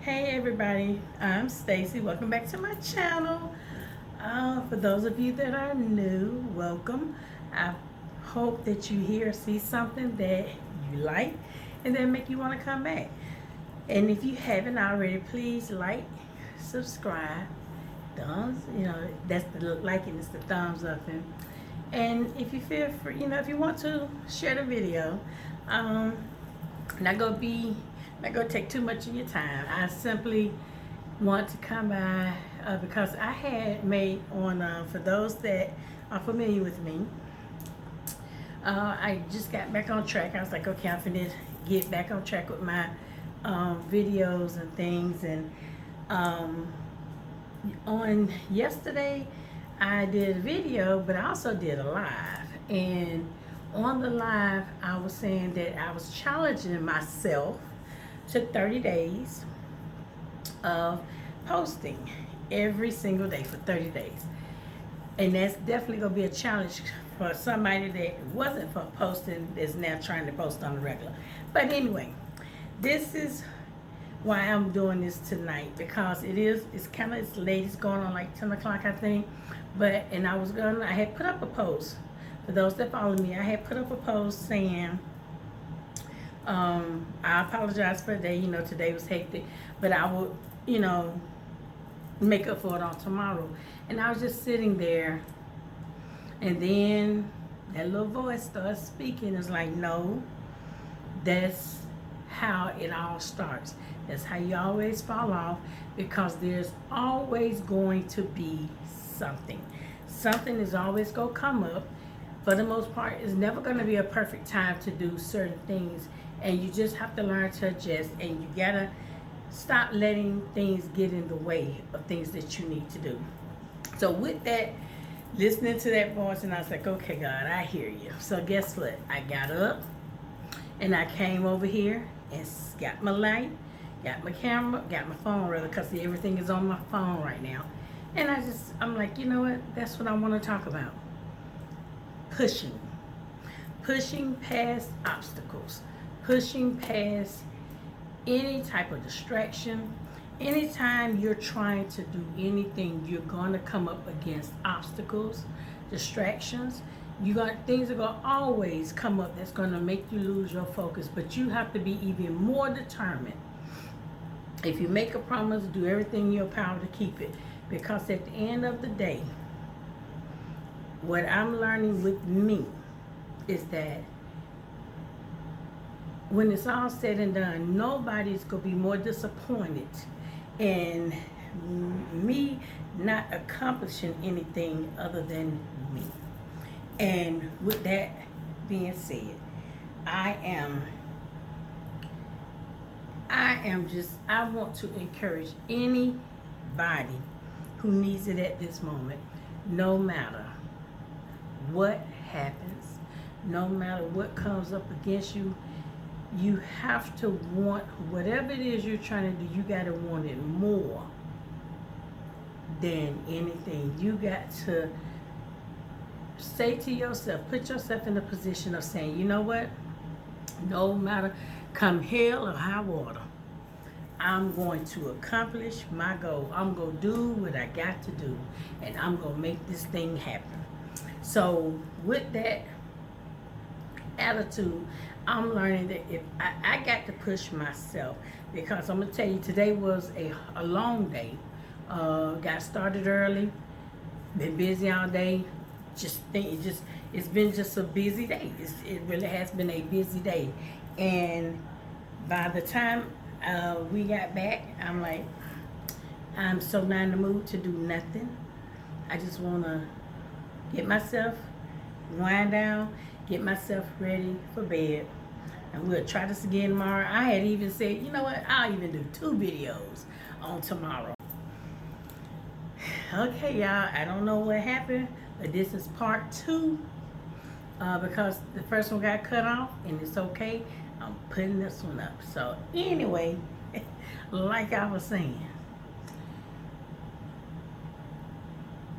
Hey everybody, I'm Stacy. Welcome back to my channel. For those of you that are new, welcome. I hope that you hear or see something that you like and that make you want to come back. And if you haven't already, please like, subscribe, thumbs, that's the liking, it's the thumbs up. And if you feel free, if you want to share the video, not gonna take too much of your time. I simply want to come by because I had made on for those that are familiar with me. I just got back on track. I was like, okay, I'm finna get back on track with my videos and things. And on yesterday, I did a video, but I also did a live. And on the live, I was saying that I was challenging myself to 30 days of posting every single day for 30 days. And that's definitely going to be a challenge for somebody that wasn't for posting, that's now trying to post on the regular. But anyway, this is why I'm doing this tonight, because it's kind of late. It's going on like 10 o'clock, I think. And I had put up a post. For those that follow me, I had put up a post saying, I apologize for the day. Today was hectic, but I will, make up for it on tomorrow. And I was just sitting there, and then that little voice starts speaking. It's like, no, that's how it all starts. That's how you always fall off, because there's always going to be something. Something is always going to come up. For the most part, it's never going to be a perfect time to do certain things. And you just have to learn to adjust, and you gotta stop letting things get in the way of things that you need to do. So with that, listening to that voice, and I was like, okay, God, I hear you. So guess what? I got up and I came over here and got my light, got my camera, got my phone rather, because everything is on my phone right now. And I'm like, you know what? That's what I want to talk about. Pushing past obstacles. Pushing past any type of distraction. Anytime you're trying to do anything, you're going to come up against obstacles, distractions. Things are going to always come up that's going to make you lose your focus. But you have to be even more determined. If you make a promise, do everything in your power to keep it. Because at the end of the day, what I'm learning with me is that when it's all said and done, nobody's going to be more disappointed in me not accomplishing anything other than me. And with that being said, I want to encourage anybody who needs it at this moment, no matter what happens, no matter what comes up against you. You have to want whatever it is you're trying to do. You got to want it more than anything. You got to say to yourself, put yourself in a position of saying, you know what? No matter, come hell or high water, I'm going to accomplish my goal. I'm going to do what I got to do, and I'm going to make this thing happen. So with that attitude, I'm learning that if I got to push myself, because I'm gonna tell you, today was a long day. Got started early, been busy all day. It's been just a busy day. It really has been a busy day. And by the time we got back, I'm like, I'm so not in the mood to do nothing. I just wanna get myself wind down, get myself ready for bed, and we'll try this again tomorrow. I had even said, you know what, I'll even do 2 videos on tomorrow. Okay, y'all, I don't know what happened, but this is part 2, because the first one got cut off, and it's okay. I'm putting this one up. So anyway, like I was saying,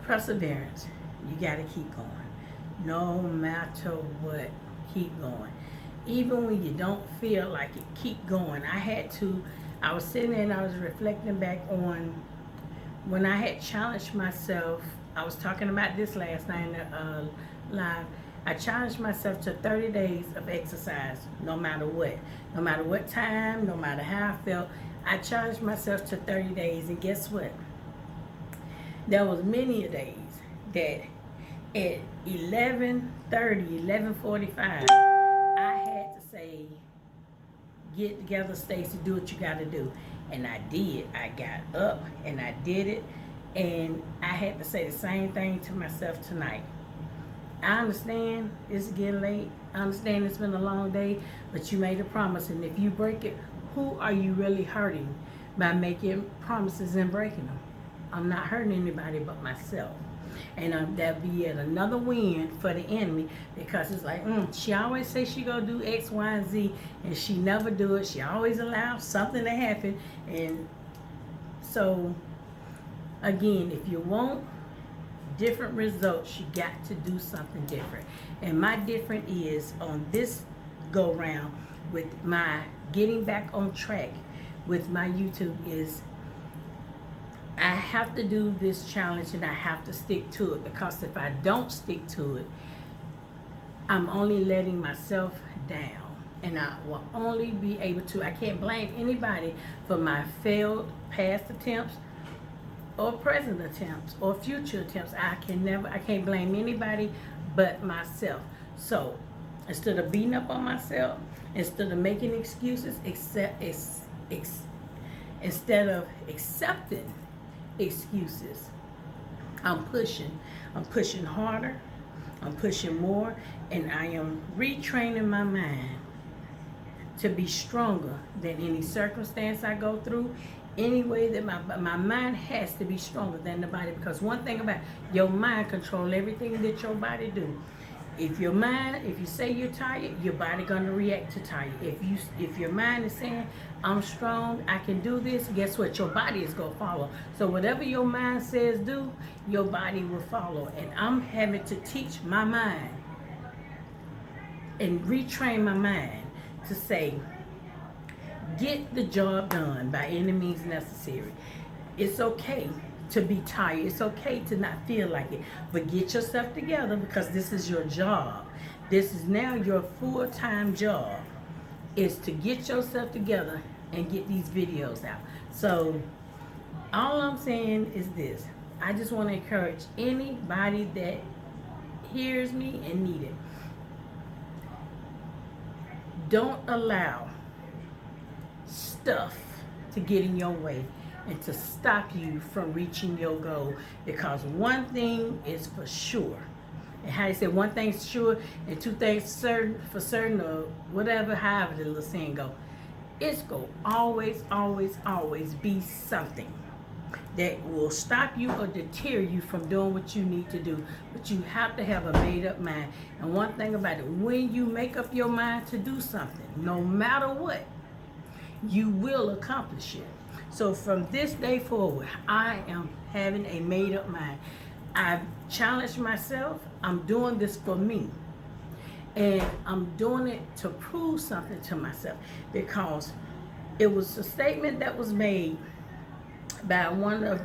perseverance. You got to keep going. No matter what, keep going. Even when you don't feel like it, keep going. I was sitting there and I was reflecting back on when I had challenged myself. I was talking about this last night in the live. I challenged myself to 30 days of exercise, no matter what time, no matter how I felt. I challenged myself to 30 days, and guess what? There was many days that at 11:30, 11:45, I had to say, get together, Stacy, do what you got to do. And I did. I got up and I did it. And I had to say the same thing to myself tonight. I understand it's getting late. I understand it's been a long day, but you made a promise. And if you break it, who are you really hurting by making promises and breaking them? I'm not hurting anybody but myself. And that'll be yet another win for the enemy, because it's like, she always says she gonna do X, Y, and Z, and she never do it. She always allows something to happen. And so, again, if you want different results, you got to do something different. And my different is on this go round with my getting back on track with my YouTube is I have to do this challenge and I have to stick to it, because if I don't stick to it, I'm only letting myself down, and I will only be able to, I can't blame anybody for my failed past attempts or present attempts or future attempts. I can't blame anybody but myself. So instead of beating up on myself, instead of making excuses, instead of accepting excuses, I'm pushing harder, I'm pushing more, and I am retraining my mind to be stronger than any circumstance I go through. Any way that my mind has to be stronger than the body, because one thing about your mind control everything that your body do. If you say you're tired, your body gonna react to tired. If your mind is saying, I'm strong, I can do this, guess what? Your body is gonna follow. So whatever your mind says do, your body will follow. And I'm having to teach my mind and retrain my mind to say, get the job done by any means necessary. It's okay to be tired. It's okay to not feel like it. But get yourself together, because this is your job. This is now your full-time job, is to get yourself together and get these videos out. So all I'm saying is this. I just want to encourage anybody that hears me and need it. Don't allow stuff to get in your way and to stop you from reaching your goal, because one thing is for sure, and how they say one thing's sure and two things for certain, or whatever, however the little saying go, it's going to always be something that will stop you or deter you from doing what you need to do. But you have to have a made up mind. And one thing about it, when you make up your mind to do something, no matter what, you will accomplish it. So from this day forward, I am having a made up mind. I've challenged myself. I'm doing this for me. And I'm doing it to prove something to myself, because it was a statement that was made by one of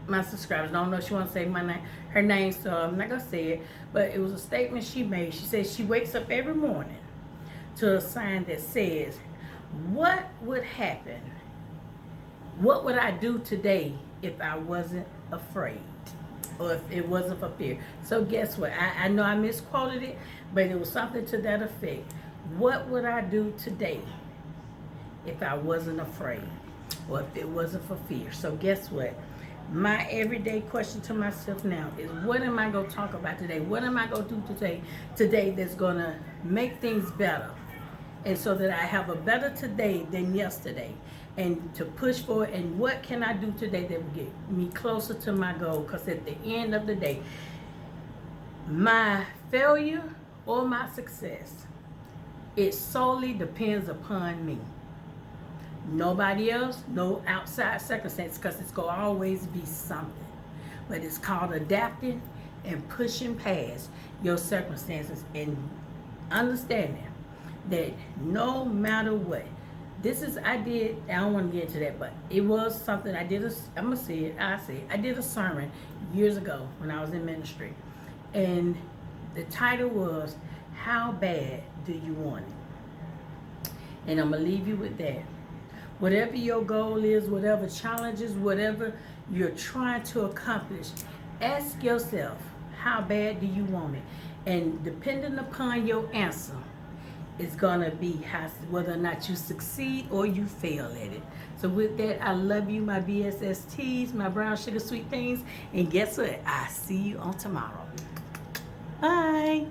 my subscribers. I don't know if she wants to say her name, so I'm not going to say it. But it was a statement she made. She said she wakes up every morning to a sign that says, what would happen? What would I do today if I wasn't afraid? Or if it wasn't for fear? So guess what? I know I misquoted it, but it was something to that effect. What would I do today if I wasn't afraid? Or if it wasn't for fear? So guess what? My everyday question to myself now is, what am I going to talk about today? What am I going to do today that's going to make things better? And so that I have a better today than yesterday, and to push forward. And what can I do today that will get me closer to my goal? Because at the end of the day, my failure or my success, it solely depends upon me. Nobody else, no outside circumstance, because it's going to always be something. But it's called adapting and pushing past your circumstances and understanding that no matter what, I don't want to get into that, but it was something I did. I'm going to say it. I did a sermon years ago when I was in ministry. And the title was, How Bad Do You Want It? And I'm going to leave you with that. Whatever your goal is, whatever challenges, whatever you're trying to accomplish, ask yourself, how bad do you want it? And depending upon your answer, it's going to be whether or not you succeed or you fail at it. So with that, I love you, my BSSTs, my brown sugar sweet things. And guess what? I see you on tomorrow. Bye.